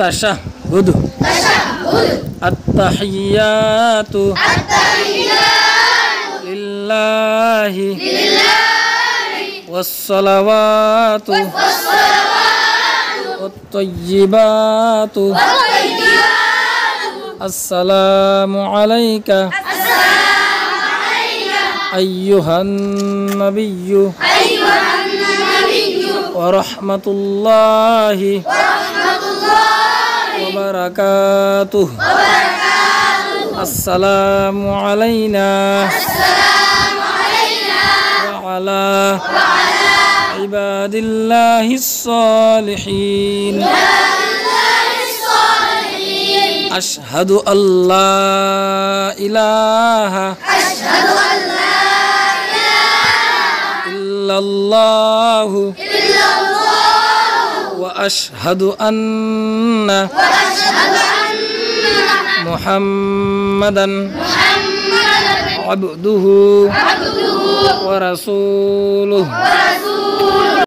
التشهد التحيات لله والصلوات والطيبات السلام عليك أيها النبي ورحمة الله وبركاته السلام علينا وعلى عباد الله الصالحين أشهد أن لا إله إلا الله وأشهد أن محمدا عبده ورسوله